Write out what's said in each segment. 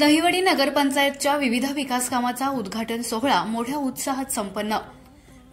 दहिवडी नगरपंचायतच्या विविध विकास कामाचा उद्घाटन सोहळा मोठ्या उत्साहात संपन्न।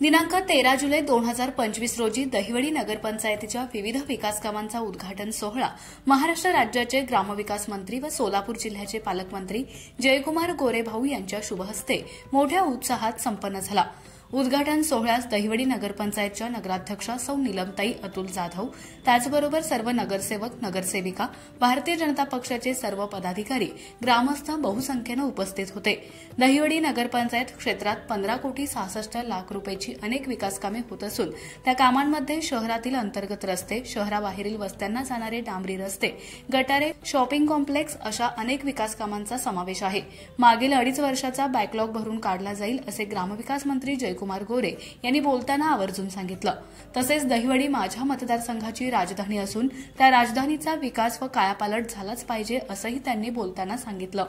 दिनांक 13 जुलै 2025 रोजी दहिवडी नगरपंचायतीच्या विविध विकास कामांचा उद्घाटन सोहळा महाराष्ट्र राज्याचे ग्रामविकास मंत्री व सोलापूर जिल्ह्याचे पालकमंत्री जयकुमार गोरेभाऊ यांच्या शुभहस्ते मोठ्या उत्साहात संपन्न झाला। उद्घाटन सोहळ्यास दहिवडी नगरपंचायतच्या नगराध्यक्षा सौ नीलमताई अतुल जाधव, त्याचबरोबर सर्व नगरसेवक, नगरसेविका, भारतीय जनता पक्षाचे सर्व पदाधिकारी, ग्रामस्थ बहुसंख्येने उपस्थित होते। दहिवडी नगरपंचायत क्षेत्रात 15,66 लाख रुपयांची अनेक विकास कामे होत असून त्या कामांमध्ये शहरातील अंतर्गत रस्ते, शहराबाहेरील वस्त्यांना जाणारे डांबरी रस्ते, गटारे, शॉपिंग कॉम्प्लेक्स अशा अनेक विकास कामांचा समावेश आहे। मागील 2.5 वर्षाचा बॅकलॉग भरून काढला जाईल असे ग्रामविकास मंत्री जयकुमार गोरे यांनी बोलताना आवर्जून सांगितलं। तसेच दहिवडी माझ्या मतदारसंघाची राजधानी असून त्या राजधानीचा विकास व कायापालट झालाच पाहिजे असंही त्यांनी बोलताना सांगितलं।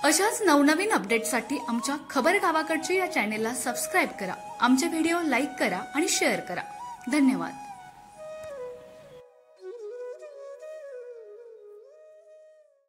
अशाच नवनवीन अपडेट्ससाठी आमच्या खबर गावाकडची या चॅनेलला सबस्क्राइब करा, आमचे व्हिडिओ लाईक करा आणि शेअर करा। धन्यवाद।